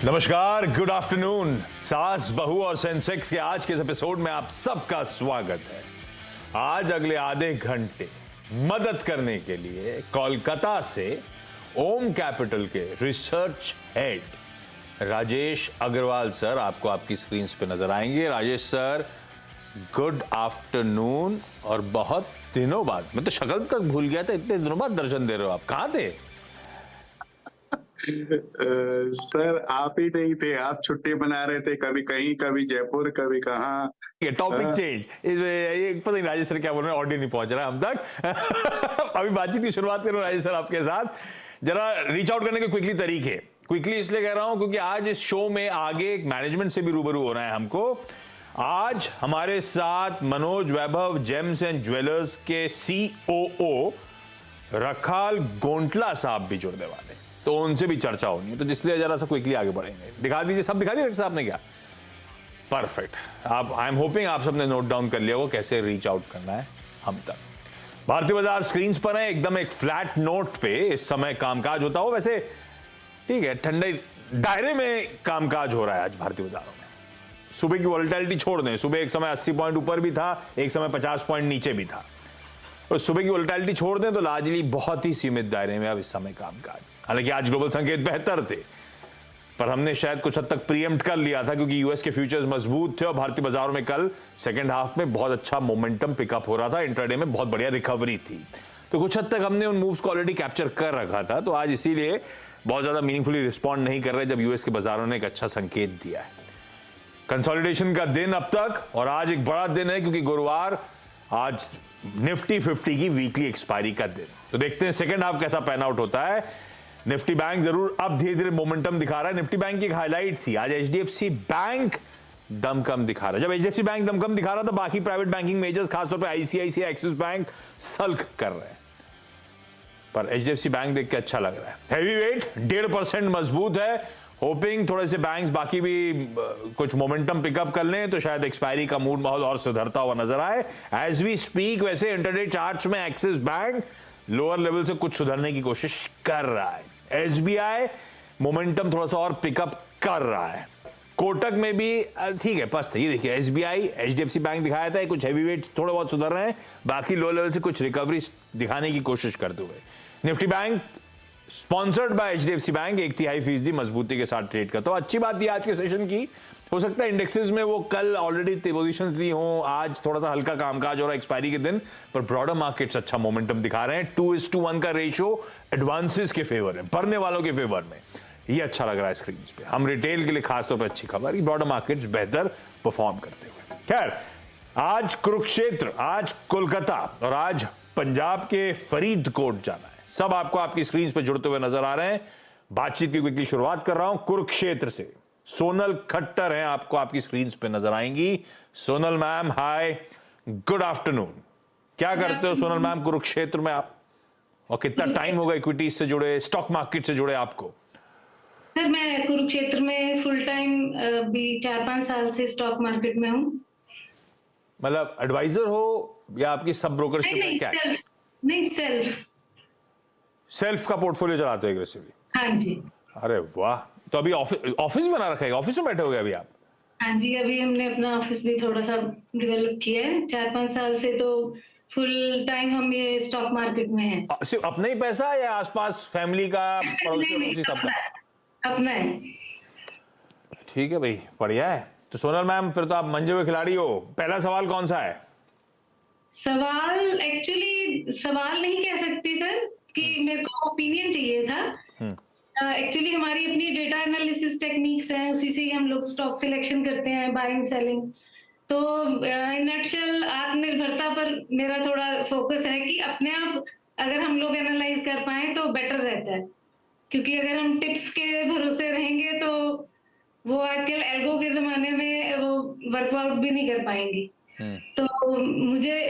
नमस्कार, good afternoon. सास बहू और सेंसेक्स के आज के इस एपिसोड में आप सबका स्वागत है। आज अगले आधे घंटे मदद करने के लिए कोलकाता से ओम कैपिटल के research head Rajesh Agarwal sir आपको आपकी स्क्रीन पे नजर आएंगे। Rajesh sir, good afternoon. और बहुत दिनों बाद, मैं तो शक्ल तक भूल गया था, इतने दिनों बाद दर्शन दे रहे हो आप। कहाँ थे? सर आप ही नहीं थे, आप छुट्टी मना रहे थे, कभी कहीं, कभी जयपुर, कभी कहाँ। Topic change. ये पता नहीं राजेश सर क्या बोल रहे हैं, ऑडियो नहीं पहुंच रहा हम तक। अभी बातचीत की शुरुआत करूं राजेश सर आपके साथ। जरा रीच आउट करने के क्विकली तरीके, क्विकली इसलिए कह रहा हूं क्योंकि आज इस शो में आगे एक मैनेजमेंट से भी रूबरू होना है हमको। आज हमारे साथ Manoj Vaibhav gems and jewellers के COO रखाल गोंटला साहब भी जुड़ने वाले, तो उनसे भी चर्चा होनी है, तो इसलिए जरा सा क्विकली आगे बढ़ेंगे। दिखा दीजिए, सब दिखा दिए साहब ने क्या? परफेक्ट। आप, आई एम होपिंग आप सबने नोट डाउन कर लिया होगा कैसे रीच आउट करना है हम तक। भारतीय बाजार स्क्रीन पर है, एकदम एक फ्लैट नोट पे इस समय कामकाज होता हो। वैसे ठीक है, ठंडे दायरे में कामकाज हो रहा है आज भारतीय बाजारों में। सुबह की वॉलेटिलिटी छोड़ दें, सुबह एक समय 80 पॉइंट ऊपर भी था, एक समय 50 पॉइंट नीचे भी था, और सुबह की वॉलेटिलिटी छोड़ दें तो लार्जली बहुत ही सीमित दायरे में अब इस समय कामकाज। हालांकि आज ग्लोबल संकेत बेहतर थे, पर हमने शायद कुछ हद तक प्रीएम्प्ट कर लिया था क्योंकि यूएस के फ्यूचर्स मजबूत थे और भारतीय बाजारों में कल सेकंड हाफ में बहुत अच्छा मोमेंटम पिकअप हो रहा था, इंट्राडे में बहुत बढ़िया रिकवरी थी, तो कुछ हद तक हमने उन मूव्स को ऑलरेडी कैप्चर कर रखा था। तो आज इसीलिए बहुत ज्यादा मीनिंगफुली रिस्पॉन्ड नहीं कर रहे जब यूएस के बाजारों ने एक अच्छा संकेत दिया है। कंसोलिडेशन का दिन अब तक, और आज एक बड़ा दिन है क्योंकि गुरुवार आज निफ्टी 50 की वीकली एक्सपायरी का दिन। तो देखते हैं सेकंड हाफ कैसा पैन आउट होता है। निफ्टी बैंक जरूर अब धीरे धीरे मोमेंटम दिखा रहा है। निफ्टी बैंक की एक हाईलाइट थी आज, HDFC बैंक दमकम दिखा रहा है। जब HDFC बैंक दमकम दिखा रहा था, बाकी प्राइवेट बैंकिंग मेजर्स खासतौर पे ICICI, एक्सिस बैंक सल्क कर रहे हैं, पर HDFC बैंक देख के अच्छा लग रहा है। हैवी वेट 1.5% मजबूत है। होपिंग थोड़े से बैंक्स बाकी भी कुछ मोमेंटम पिकअप कर लें तो शायद एक्सपायरी का मूड माहौल और सुधरता हुआ नजर आए। एज वी स्पीक वैसे इंटरडे चार्ट्स में एक्सिस बैंक लोअर लेवल से कुछ सुधरने की कोशिश कर रहा है। SBI मोमेंटम थोड़ा सा और पिकअप कर रहा है। कोटक में भी ठीक है, पस्त है। ये देखिए SBI, HDFC बैंक दिखाया था, कुछ हैवी वेट थोड़े बहुत सुधर रहे हैं, बाकी लो लेवल से कुछ रिकवरी दिखाने की कोशिश करते हुए। Nifty bank sponsored by HDFC bank 1/3% मजबूती के साथ ट्रेड करता हो। अच्छी बात ये आज के सेशन की, हो सकता है इंडेक्सेस में वो कल ऑलरेडी पोजीशंस ली हो, आज थोड़ा सा हल्का कामकाज हो रहा है एक्सपायरी के दिन, पर ब्रॉडर मार्केट्स अच्छा मोमेंटम दिखा रहे हैं। 2:1 का रेशियो एडवांसेस के फेवर है, भरने वालों के फेवर में, ये अच्छा लग रहा है स्क्रीन पे। हम रिटेल के लिए खासतौर पर अच्छी खबर, ब्रॉडर मार्केट्स बेहतर परफॉर्म करते हुए। खैर, आज कुरुक्षेत्र, आज कोलकाता और आज पंजाब के फरीदकोट जाना है। सब आपको आपकी स्क्रीन पे जुड़ते हुए नजर आ रहे हैं। बातचीत की क्विकली शुरुआत कर रहा हूं कुरुक्षेत्र से। सोनल खट्टर हैं, आपको आपकी स्क्रीन पे नजर आएंगी। सोनल मैम, हाय, गुड आफ्टरनून। क्या करते हो सोनल मैम कुरुक्षेत्र में आप, और कितना टाइम होगा इक्विटीज से जुड़े, स्टॉक मार्केट से जुड़े आपको? सर मैं कुरुक्षेत्र में फुल टाइम भी 4-5 साल से स्टॉक मार्केट में हूँ। मतलब एडवाइजर हो या आपकी सब ब्रोकर्स नहीं, क्या सेल्फ, नहीं सेल्फ का पोर्टफोलियो चलाते हो एग्रेसिवली? हाँ जी। अरे वाह, तो अभी ऑफिस बना रखा है, ऑफिस में बैठे हो गए अभी आप? हाँ जी, अभी हमने अपना ऑफिस भी थोड़ा सा डेवलप किया है। 4-5 साल से तो फुल टाइम हम ये स्टॉक मार्केट में हैं। सिर्फ अपना ही पैसा या आसपास फैमिली का, नहीं, सबका? अपना है। ठीक है भाई, बढ़िया है। तो सोनल मैम, फिर तो आप मंजे हुए खिलाड़ी हो। पहला सवाल कौन सा है? सवाल एक्चुअली सवाल नहीं कह सकती सर, कि मेरे को ओपिनियन चाहिए था। एक्चुअली हमारी अपनी डेटा एनालिसिस टेक्निक्स हैं, उसी से ही हम लोग स्टॉक सिलेक्शन करते हैं, बाइंग सेलिंग। तो इन नटशेल आत्मनिर्भरता पर मेरा थोड़ा फोकस है कि अपने आप अगर हम लोग एनालाइज कर पाए तो बेटर रहता है, क्योंकि अगर हम टिप्स के भरोसे रहेंगे तो वो आजकल एल्गो के जमाने में वो वर्कआउट भी नहीं कर पाएंगी। तो मुझे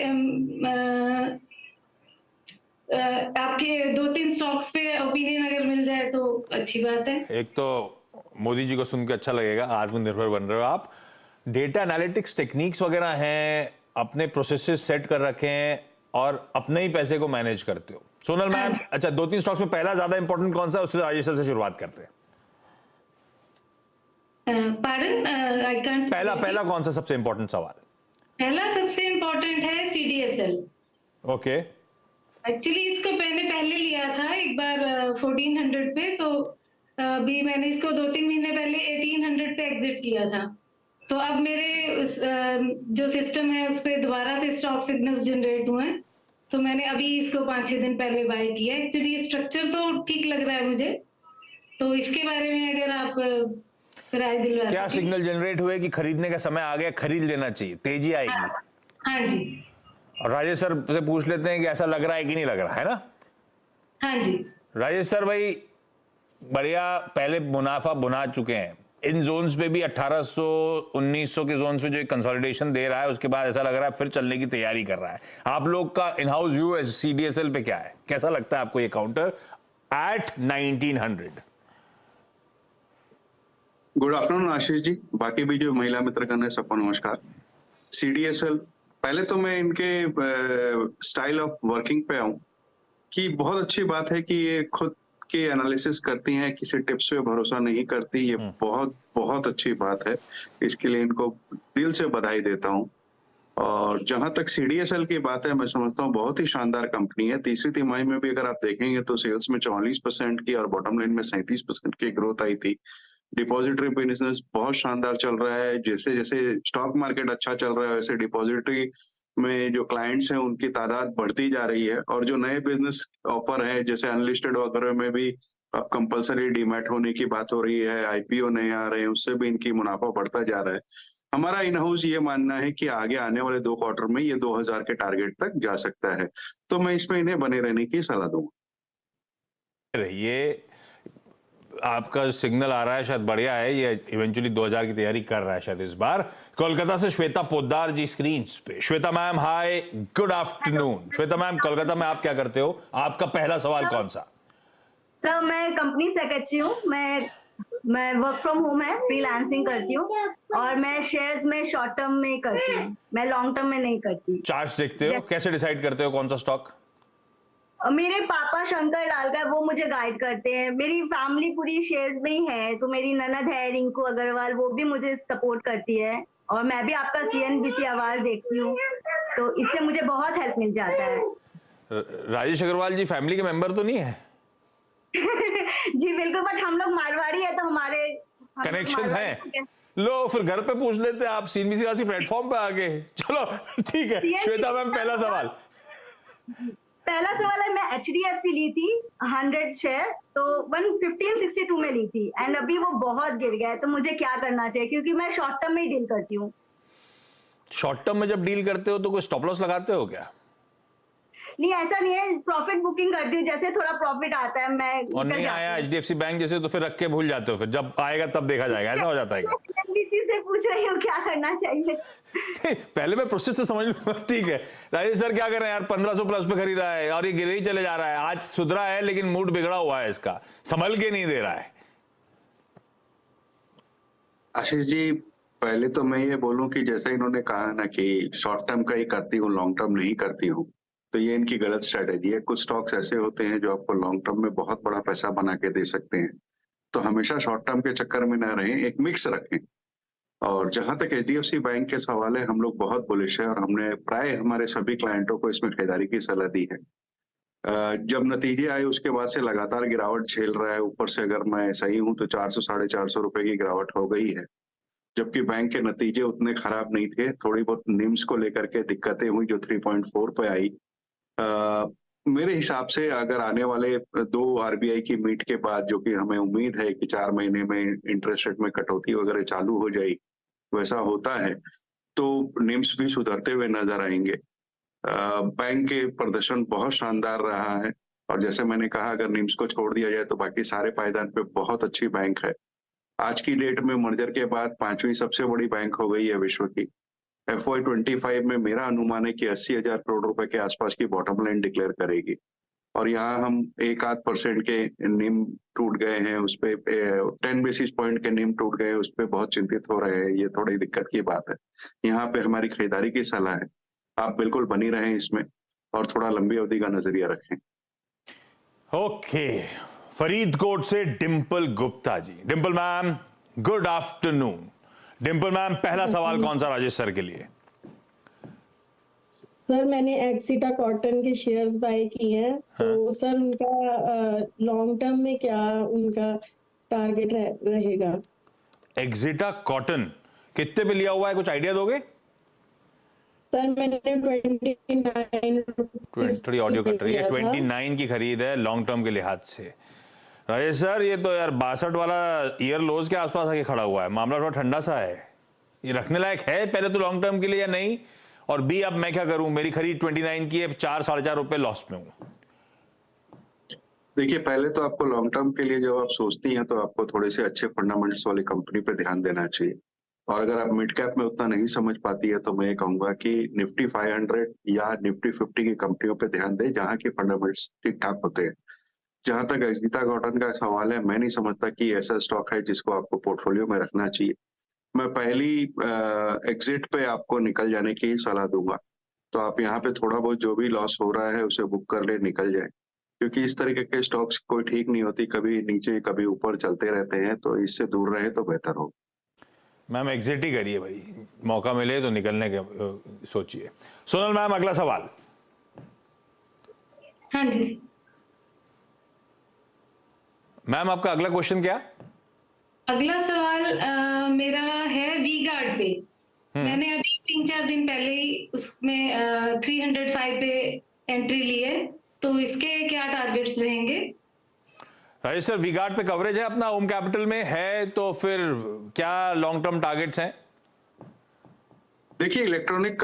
आपके 2-3 स्टॉक्स पे ओपिनियन अगर मिल जाए तो अच्छी बात है। एक तो मोदी जी को सुन के अच्छा लगेगा, आत्मनिर्भर बन रहे हो आप। डेटा एनालिटिक्स टेक्निक्स वगैरह हैं, अपने प्रोसेसेस सेट कर रखे हैं और अपने ही पैसे को मैनेज करते हो। सोनल मैम, अच्छा 2-3 स्टॉक्स में पहला ज्यादा इंपॉर्टेंट कौन सा है, उससे राजेश सर से शुरुआत करते हैं। Pardon, I can't. पहला कौन सा सबसे इंपॉर्टेंट सवाल? पहला सबसे इम्पोर्टेंट है CDSL। ओके। एक्चुअली इसको मैंने पहले लिया था एक बार 1400 पे, तो अभी मैंने इसको 2-3 महीने पहले 1800 पे एग्जिट किया था। तो अब मेरे जो सिस्टम है उस पर दोबारा से स्टॉक सिग्नल्स जनरेट हुए हैं, तो मैंने अभी इसको 5-6 दिन पहले बाय किया। एक्चुअली स्ट्रक्चर तो ठीक लग रहा है मुझे, तो इसके बारे में अगर आप राय दिलवा क्या सकें। सिग्नल जनरेट हुए कि खरीदने का समय आ गया, खरीद लेना चाहिए, तेजी आएगी? हाँ जी। और राजेश सर से पूछ लेते हैं कि ऐसा लग रहा है कि नहीं लग रहा है ना? हाँ जी। राजेश सर भाई बढ़िया, पहले मुनाफा बुना चुके हैं इन जोन्स पे भी, 1800-1900 के जोन्स पे जो एक कंसोलिडेशन दे रहा है, उसके बाद ऐसा लग रहा है फिर चलने की तैयारी कर रहा है। आप लोग का इन हाउस व्यू है CDSL पे क्या है, कैसा लगता है आपको ये counter eight 1900? Good afternoon Ashish ji, बाकी भी जो महिला मित्रगण है सबको नमस्कार। CDSL, पहले तो मैं इनके स्टाइल ऑफ वर्किंग पे आऊं कि बहुत अच्छी बात है कि ये खुद के एनालिसिस करती हैं, किसी टिप्स पे भरोसा नहीं करती। ये बहुत बहुत अच्छी बात है, इसके लिए इनको दिल से बधाई देता हूं। और जहां तक CDSL की बात है, मैं समझता हूं बहुत ही शानदार कंपनी है। तीसरी तिमाही में भी अगर आप देखेंगे तो सेल्स में 44% की और बॉटम लाइन में 37% की ग्रोथ आई थी। डिपॉजिटरी बिजनेस बहुत शानदार चल रहा है। जैसे जैसे स्टॉक मार्केट अच्छा चल रहा है, वैसे डिपॉजिटरी में जो क्लाइंट्स हैं उनकी तादाद बढ़ती जा रही है। और जो नए बिजनेस ऑफर है, जैसे अनलिस्टेड वगैरह में भी अब कंपलसरी डीमैट होने की बात हो रही है, IPO नए आ रहे हैं, उससे भी इनकी मुनाफा बढ़ता जा रहा है। हमारा इन हाउस ये मानना है कि आगे आने वाले 2 क्वार्टर में ये 2000 के टारगेट तक जा सकता है, तो मैं इसमें इन्हें बने रहने की सलाह दूंगा। ये आपका सिग्नल आ रहा है, शायद बढ़िया है, ये इवेंचुअली 2000 की तैयारी कर रहा है शायद इस बार। कोलकाता से श्वेता पोद्दार जी स्क्रीन पे। Shweta ma'am hi, good afternoon. Shweta ma'am, Kolkata में आप क्या करते हो? आपका पहला सवाल कौन सा? सर मैं कंपनी सेक्रेटरी हूँ। मैं वर्क फ्रॉम होम है, फ्रीलांसिंग करती हूँ, और मैं शेयर्स में शॉर्ट टर्म में करती हूँ, मैं लॉन्ग टर्म में नहीं करती। चार्ट्स देखते हो? कैसे डिसाइड करते हो कौन सा स्टॉक? मेरे पापा शंकर लालकर वो मुझे गाइड करते हैं। मेरी फैमिली पूरी शेयर्स में ही है, तो मेरी ननद है रिंकू अग्रवाल, वो भी मुझे सपोर्ट करती है। और मैं भी आपका CNBC आवाज देखती हूँ, तो इससे मुझे बहुत हेल्प मिल जाता है। राजेश अग्रवाल जी फैमिली के मेंबर तो नहीं है? जी बिल्कुल, बट हम लोग मारवाड़ी है तो हमारे कनेक्शंस हैं। लो फिर घर पे पूछ लेते हैं, आप CNBC वासी प्लेटफॉर्म पे आके। चलो ठीक है। श्वेता मैम, पहला सवाल है, मैं HDFC ली थी 100 शेयर, तो 115.62 में ली थी, एंड अभी वो बहुत गिर गया है, तो मुझे क्या करना चाहिए? क्योंकि मैं शॉर्ट टर्म में ही डील करती हूँ। शॉर्ट टर्म में जब डील करते हो तो कोई स्टॉप लॉस लगाते हो क्या? नहीं, ऐसा नहीं है, प्रॉफिट बुकिंग करती हूँ, जैसे थोड़ा प्रॉफिट आता है मैं और नहीं आया HDFC बैंक जैसे, तो फिर रख के भूल जाते हो, फिर जब आएगा तब देखा जाएगा, ऐसा हो जाता है क्या? से पूछ रही हूँ क्या करना चाहिए। पहले मैं प्रोसेस तो समझ लूंगा। ठीक है राजेश सर, क्या करें यार, 1500 प्लस पे खरीदा है और ये गिरे ही चले जा रहा है। आज सुधरा है लेकिन मूड बिगड़ा हुआ है इसका, संभल के नहीं दे रहा है। आशीष जी, पहले तो मैं ये बोलूं कि जैसे इन्होंने कहा ना कि शॉर्ट टर्म का ही करती हूँ, लॉन्ग टर्म नहीं करती हूँ, तो ये इनकी गलत स्ट्रेटेजी है। कुछ स्टॉक्स ऐसे होते हैं जो आपको लॉन्ग टर्म में बहुत बड़ा पैसा बना के दे सकते हैं, तो हमेशा शॉर्ट टर्म के चक्कर में ना रहें, एक मिक्स रखें। और जहां तक HDFC बैंक के सवाल है, हम लोग बहुत बुलिश है और हमने प्राय हमारे सभी क्लाइंटों को इसमें खरीदारी की सलाह दी है। जब नतीजे आए उसके बाद से लगातार गिरावट झेल रहा है। ऊपर से अगर मैं सही हूं तो 400-450 रुपए की गिरावट हो गई है, जबकि बैंक के नतीजे उतने खराब नहीं थे। थोड़ी बहुत निम्स को लेकर के दिक्कतें हुई जो 3.4 पे आई। मेरे हिसाब से अगर आने वाले 2 RBI की मीट के बाद, जो कि हमें उम्मीद है कि 4 महीने में इंटरेस्ट रेट में कटौती वगैरह चालू हो जाएगी, वैसा होता है तो निम्स भी सुधरते हुए नजर आएंगे। बैंक के प्रदर्शन बहुत शानदार रहा है, और जैसे मैंने कहा, अगर निम्स को छोड़ दिया जाए तो बाकी सारे पायदान पे बहुत अच्छी बैंक है। आज की डेट में मर्जर के बाद 5वीं सबसे बड़ी बैंक हो गई है विश्व की। FY25 में मेरा अनुमान है कि 80,000 करोड़ रुपए के आसपास की बॉटम लाइन डिक्लेयर करेगी। और यहाँ हम 1-8% के निम टूट गए हैं, उस पे 10 बेसिस पॉइंट के निम टूट गए, उस पे बहुत चिंतित हो रहे हैं। ये थोड़ी दिक्कत की बात है। यहाँ पे हमारी खरीदारी की सलाह है, आप बिल्कुल बनी रहें इसमें और थोड़ा लंबी अवधि का नजरिया रखें। ओके, फरीदकोट से Dimple Gupta ji. Dimple ma'am, good afternoon. Dimple ma'am, पहला सवाल कौन सा राजेश सर के लिए? सर मैंने एक्सिटा कॉटन के शेयर्स बाय किए हैं, तो सर उनका लॉन्ग टर्म में क्या उनका टारगेट रहेगा? एक्सिटा कॉटन कितने पे लिया हुआ है, कुछ आइडिया दोगे? सर मैंने 29 थोड़ी ऑडियो कट रही है। 29 की खरीद है लॉन्ग टर्म के लिहाज से। राजेश सर, ये तो यार 62 वाला ईयर लोज के आसपास आके खड़ा हुआ है, मामला थोड़ा ठंडा सा है। ये रखने लायक है पहले तो लॉन्ग टर्म के लिए या नहीं? और बी, अब मैं क्या करूं, मेरी खरीद 29 की है, 4-4.5 रुपए लॉस में हूं। देखिए, पहले तो आपको लॉन्ग टर्म के लिए जब आप सोचती हैं तो आपको थोड़े से अच्छे फंडामेंटल्स वाली कंपनी पे ध्यान देना चाहिए। और अगर आप मिड कैप में उतना नहीं समझ पाती है तो मैं ये कहूंगा कि निफ्टी 500 या निफ्टी 50 की कंपनियों पे ध्यान दें, जहां के फंडामेंटल्स ठीक ठाक होते हैं। जहां तक एक्सिटा कॉटन का सवाल है, मैं नहीं समझता कि ऐसा स्टॉक है जिसको आपको पोर्टफोलियो में रखना चाहिए। मैं पहली एग्जिट पे आपको निकल जाने की सलाह दूंगा। तो आप यहाँ पे थोड़ा बहुत जो भी लॉस हो रहा है उसे बुक कर ले, निकल जाए, क्योंकि इस तरीके के स्टॉक्स कोई ठीक नहीं होती, कभी नीचे कभी ऊपर चलते रहते हैं, तो इससे दूर रहे तो बेहतर हो। मैम एग्जिट ही करिए भाई, मौका मिले तो निकलने के सोचिए। सोनल मैम, अगला सवाल। हाँ जी मैम, आपका अगला क्वेश्चन क्या? अगला सवाल मेरा है वी गार्ड पे। मैंने अभी 3-4 दिन पहले ही उसमें 305 पे एंट्री ली है, तो इसके क्या टारगेट्स रहेंगे? राजेश सर, वी गार्ड पे कवरेज है अपना होम कैपिटल में है, तो फिर क्या लॉन्ग टर्म टारगेट्स हैं? देखिए, इलेक्ट्रॉनिक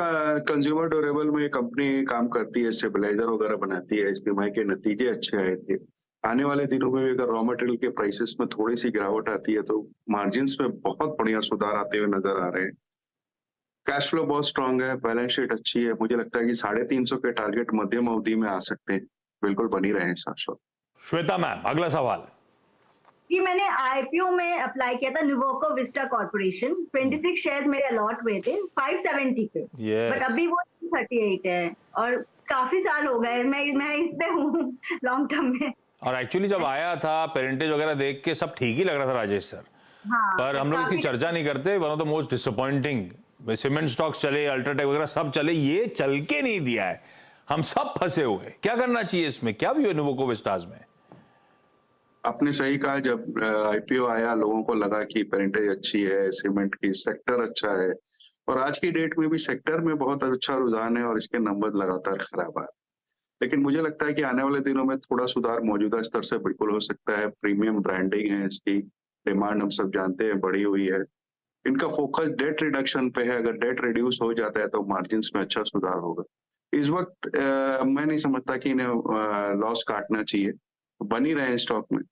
कंज्यूमर ड्यूरेबल में कंपनी काम करती है, स्टेबलाइजर वगैरह बनाती है, इस तिमाही के नतीजे अच्छे आए थे। आने वाले दिनों में भी अगर रॉ मटेरियल के प्राइसेस में थोड़ी सी गिरावट आती है तो मार्जिन्स में बहुत बढ़िया सुधार आते हुए नजर आ रहे हैं। कैश फ्लो बहुत स्ट्रांग है, बैलेंस शीट अच्छी है। मुझे लगता है कि 350 के टारगेट मध्यम अवधि में आ सकते हैं, बिल्कुल बनी रहे साथ। श्वेता मैम, अगला सवाल। जी, मैंने आईपीओ में अप्लाई किया था न्यूवोको विस्टा कॉर्पोरेशन। 26 शेयर्स मेरे अलॉट हुए थे 570 पे, बट अभी वो 38 है और काफी साल हो गए मैं इस पे हूँ लॉन्ग टर्म में। और एक्चुअली जब आया था पेरेंटेज वगैरह देख के सब ठीक ही लग रहा था राजेश सर। हाँ, पर हम लोग इसकी चर्चा नहीं करते। One of the most disappointing, cement stocks चले, अल्ट्राटेक वगैरह सब चले, ये चल के नहीं दिया है, हम सब फंसे हुए। क्या करना चाहिए इसमें, क्या व्यू है न्यूवोको विस्टास में? आपने सही कहा, जब आईपीओ आया लोगों को लगा कि पेरेंटेज अच्छी है, सीमेंट की सेक्टर अच्छा है, और आज की डेट में भी सेक्टर में बहुत अच्छा रुझान है और इसके नंबर लगातार खराब आ रहे। लेकिन मुझे लगता है कि आने वाले दिनों में थोड़ा सुधार मौजूदा स्तर से बिल्कुल हो सकता है। प्रीमियम ब्रांडिंग है, इसकी डिमांड हम सब जानते हैं बढ़ी हुई है। इनका फोकस डेट रिडक्शन पे है, अगर डेट रिड्यूस हो जाता है तो मार्जिन्स में अच्छा सुधार होगा। इस वक्त मैं नहीं समझता कि इन्हें लॉस काटना चाहिए, बनी रहे स्टॉक में।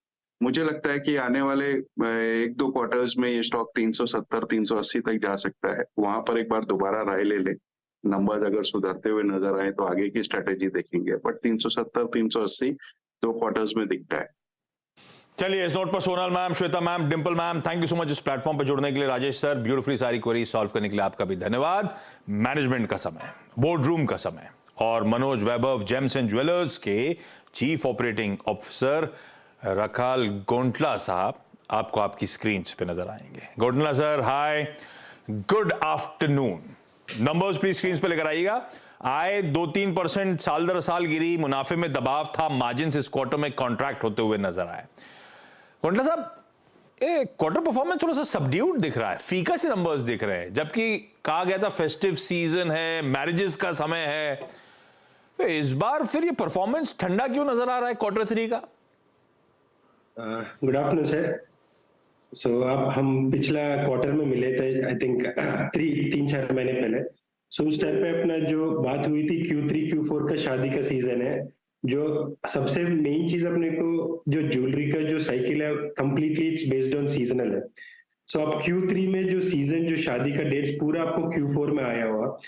मुझे लगता है कि आने वाले 1-2 क्वार्टर्स में ये स्टॉक 370-380 तक जा सकता है। वहां पर एक बार दोबारा राय ले ले, नंबर अगर सुधरते हुए नजर आए तो आगे की स्ट्रेटेजी देखेंगे, बट 370-380 2 क्वार्टर्स में दिखता है। चलिए, इस नोट पर Sonal ma'am, Shweta ma'am, Dimple ma'am, thank you so much इस प्लेटफॉर्म पर जुड़ने के लिए। राजेश सर, ब्यूटीफुली सारी क्वेरी सॉल्व करने के लिए आपका भी धन्यवाद। मैनेजमेंट का समय, बोर्ड रूम का समय, और Manoj Vaibhav gems and jewellers के chief operating officer Rakhal Gontla साहब आपको आपकी स्क्रीन पे नजर आएंगे। Gontla sir, hi, good afternoon. Numbers please screen पे लेकर आइएगा। आय 2-3% साल दर साल गिरी, मुनाफे में दबाव था, मार्जिन इस क्वार्टर में कॉन्ट्रैक्ट होते हुए नजर आए। गोंटला साहब, क्वार्टर परफॉर्मेंस थोड़ा सा सबड्यूड दिख रहा है, फीका से नंबर्स दिख रहे हैं, जबकि कहा गया था फेस्टिव सीजन है, मैरिजेस का समय है, तो इस बार फिर ये परफॉर्मेंस ठंडा क्यों नजर आ रहा है क्वार्टर 3 का? Good afternoon sir. सो अब हम पिछला क्वार्टर में मिले थे, आई थिंक 3-4 महीने पहले। सो उस टाइम पे अपना जो बात हुई थी Q3 Q4 का शादी का सीजन है, जो सबसे मेन चीज अपने को जो ज्वेलरी का जो साइकिल है completely it's based on seasonal है। सो अब Q3 में जो सीजन जो शादी का डेट्स पूरा आपको Q4 में आया हुआ,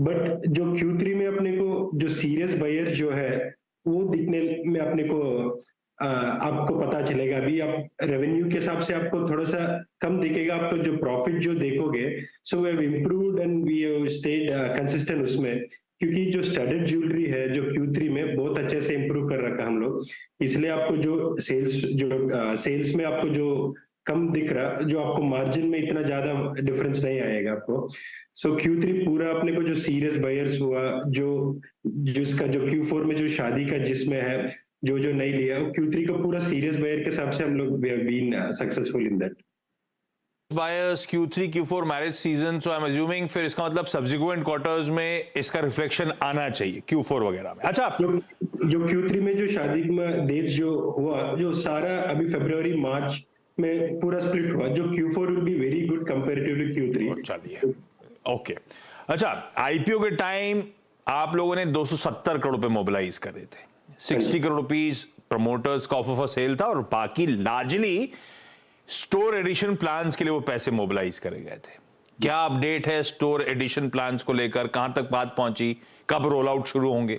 बट जो Q3 में अपने को जो सीरियस बायर्स जो है वो दिखने में अपने को आपको पता चलेगा। अभी आप रेवेन्यू के हिसाब से आपको थोड़ा सा कम दिखेगा, आपको जो प्रॉफिट जो देखोगे, so we have improved and we have stayed consistent उसमें, क्योंकि जो स्टडेड ज्वेलरी है जो Q3 में बहुत अच्छे से इम्प्रूव कर रखा हम लोग, इसलिए आपको जो सेल्स में आपको जो कम दिख रहा, जो आपको मार्जिन में इतना ज्यादा डिफरेंस नहीं आएगा आपको। सो Q3 पूरा अपने को जो सीरियस बायर्स हुआ, जो जिसका जो Q4 में जो शादी का जिसमें है, जो जो नहीं लिया, Q3 का पूरा सीरियस बायर के हिसाब से हम लोग we have been successful in that. Buyers Q3 Q4 marriage season, so I am assuming फिर इसका मतलब सब्सिक्वेंट क्वार्टर्स में इसका रिफ्लेक्शन आना चाहिए Q4 वगैरह में। अच्छा, जो Q3 में जो शादी में डेट जो हुआ, जो सारा अभी फरवरी मार्च में पूरा स्प्लिट हुआ, जो Q4 will be very good comparatively Q3। चलिए, ओके। अच्छा, आईपीओ के टाइम आप लोगों ने 270 करोड़ रुपए मोबिलाइज करे थे, 60 करोड़ रुपीस प्रमोटर्स का ऑफर फॉर सेल था और बाकी लार्जली स्टोर एडिशन प्लान्स के लिए वो पैसे मोबिलाइज करे गए थे। क्या अपडेट है स्टोर एडिशन प्लान्स को लेकर? कहां तक बात पहुंची? कब रोल आउट शुरू होंगे?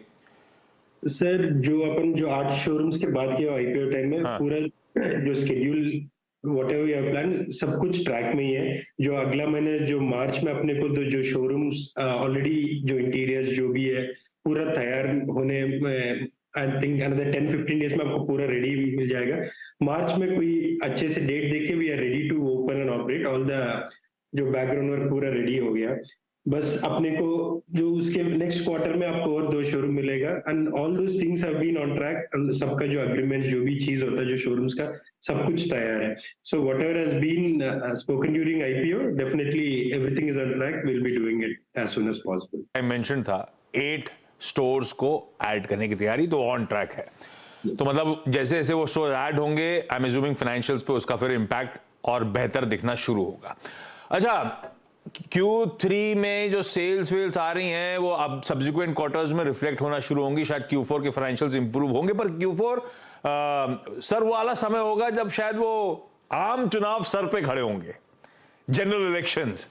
सर, जो अपन जो 8 शोरूम्स के बात किया आईपीओ टाइम में, पूरा जो schedule whatever we have plan सब कुछ ट्रैक में ही है। जो अगला महीने जो मार्च में अपने को जो शोरूम्स ऑलरेडी जो इंटीरियर्स जो भी है पूरा तैयार होने में, आई थिंक अनदर 10-15 डेज में आपको पूरा रेडी मिल जाएगा। मार्च में कोई अच्छे से डेट देके we are ready to open and operate, all the जो बैकग्राउंड वर्क पूरा रेडी हो गया। बस अपने को जो उसके नेक्स्ट क्वार्टर में आपको और 2 शोरूम मिलेगा and all those things have been on track. सबका जो एग्रीमेंट जो भी चीज होता है जो शोरूम्स का, सब कुछ तैयार है। So whatever has been spoken during IPO, definitely everything is on track, will be doing it as soon as possible. I mention था 8 स्टोर्स को ऐड करने की तैयारी तो ऑन ट्रैक है। तो मतलब जैसे जैसे वो स्टोर ऐड होंगे, आई एम अज्यूमिंग फाइनेंशियल्स पे उसका फिर इंपैक्ट और बेहतर दिखना शुरू होगा। अच्छा, Q3 में जो सेल्स वेल्स आ रही हैं वो अब सब्सिक्वेंट क्वार्टर्स में रिफ्लेक्ट होना शुरू होंगी, शायद Q4 के फाइनेंशियल्स इंप्रूव होंगे, पर Q4 सर वो वाला समय होगा जब शायद वो आम चुनाव सर पे खड़े होंगे, जनरल इलेक्शंस।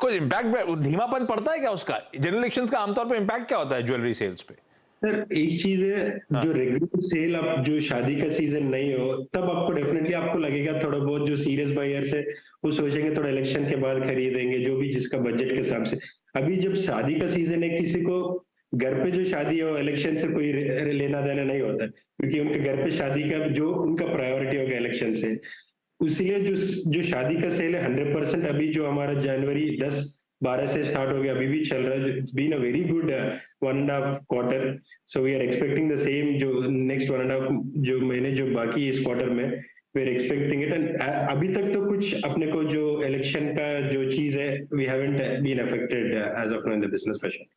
कोई इंपैक्ट धीमापन पड़ता है क्या उसका? जनरल इलेक्शंस का आमतौर पे इंपैक्ट क्या होता है ज्वेलरी सेल्स पे? सर, एक चीज है, जो रेगुलर सेल आप जो शादी का सीजन नहीं हो तब आपको डेफिनेटली आपको लगेगा थोड़ा बहुत जो सीरियस बायर्स है वो सोचेंगे थोड़ा इलेक्शन के बाद खरीदेंगे, जो भी जिसका बजट के हिसाब से। अभी जब शादी का सीजन है, किसी को घर पे जो शादी है वो इलेक्शन से कोई लेना देना नहीं होता, क्योंकि उनके घर पे शादी का जो उनका प्रायोरिटी होगा इलेक्शन से। इसीलिए जो शादी का सेल है 100% अभी जो हमारा जनवरी 10-12 से स्टार्ट हो गया, अभी भी चल रहा है। It's been a very good 1.5 quarter. So we are expecting the same जो नेक्स्ट 1.5 जो महीने जो बाकी इस क्वार्टर में we are expecting it. And अभी तक तो कुछ अपने को जो इलेक्शन का जो चीज है we haven't been affected as of now in the business fashion.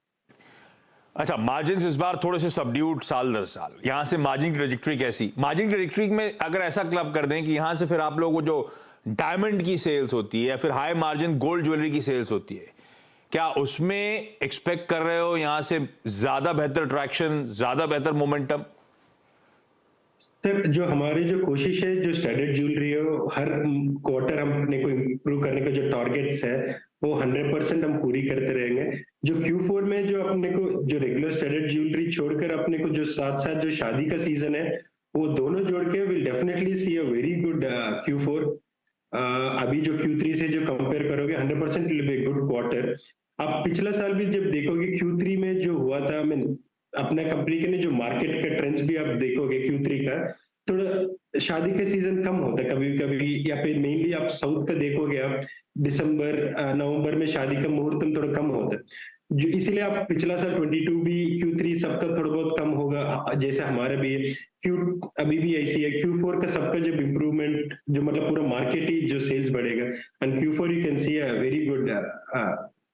अच्छा, मार्जिन इस बार थोड़े से सबड्यूड साल दर साल, यहां से मार्जिन की ट्रेजेक्टरी कैसी? मार्जिन की ट्रेजेक्टरी में अगर ऐसा क्लब कर दें कि यहां से फिर आप लोगों को जो डायमंड की सेल्स होती है या फिर हाई मार्जिन गोल्ड ज्वेलरी की सेल्स होती है, क्या उसमें एक्सपेक्ट कर रहे हो यहां से ज्यादा बेहतर ट्रैक्शन, ज्यादा बेहतर मोमेंटम? सर, जो हमारी जो कोशिश है जो स्टैंडर्ड ज्वेलरी है हर क्वार्टर हम अपने को इम्प्रूव करने का जो टारगेट्स है वो 100% हम पूरी करते रहेंगे। जो Q4 में जो अपने को जो रेगुलर स्टैंडर्ड ज्वेलरी छोड़कर अपने को जो साथ साथ जो शादी का सीजन है वो दोनों जोड़ के will definitely see a very good Q4। अभी जो Q3 से जो कंपेयर करोगे 100% विल बी गुड क्वार्टर। आप पिछला साल भी जब देखोगे Q3 में जो हुआ था, अपना कंपनी के जो मार्केट का ट्रेंड्स भी आप देखोगे Q3 का, थोड़ा शादी का सीजन कम होता है कभी कभी, या फिर मेनली आप साउथ का देखोगे आप दिसंबर नवंबर में शादी का मुहूर्त थोड़ा कम होता है। जो इसलिए आप पिछला साल 22 भी Q3 सबका थोड़ा बहुत कम होगा, जैसे हमारा भी अभी भी ऐसी है। Q4 का सबका जब इम्प्रूवमेंट जो मतलब पूरा मार्केट ही जो सेल्स बढ़ेगा, and Q4 you can see a very good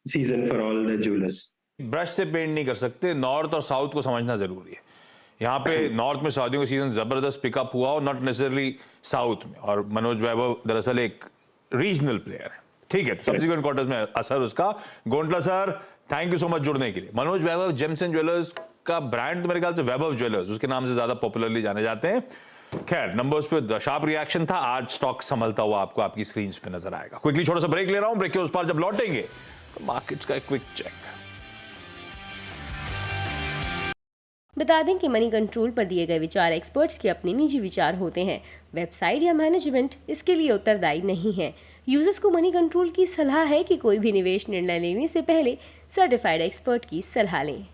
season for all the jewellers. Brush से पेंट नहीं कर सकते, नॉर्थ और साउथ को समझना जरूरी है। यहाँ पे नॉर्थ में शादियों का सीजन जबरदस्त पिकअप हुआ और नॉट नेसेसरली साउथ में, और मनोज वैभव दरअसल एक रीजनल प्लेयर है, ठीक है, तो सब्सिक्वेंट क्वार्टर्स में असर उसका। Gondla sir, thank you so much जुड़ने के लिए। Manoj Vaibhav gems and jewellers का ब्रांड तो मेरे ख्याल से वैभव ज्वेलर्स उसके नाम से ज्यादा पॉपुलरली जाने जाते हैं। खैर, नंबर्स पे शार्प रिएक्शन था, आज स्टॉक संभलता हुआ आपको आपकी स्क्रीन पे नजर आएगा। क्विकली छोटा सा ब्रेक ले रहा हूं, ब्रेक के उस पार जब लौटेंगे तो मार्केट्स का एक क्विक चेक। बता दें कि मनी कंट्रोल पर दिए गए विचार एक्सपर्ट्स के अपने निजी विचार होते हैं। वेबसाइट या मैनेजमेंट इसके लिए उत्तरदायी नहीं है। यूजर्स को मनी कंट्रोल की सलाह है कि कोई भी निवेश निर्णय लेने से पहले सर्टिफाइड एक्सपर्ट की सलाह लें।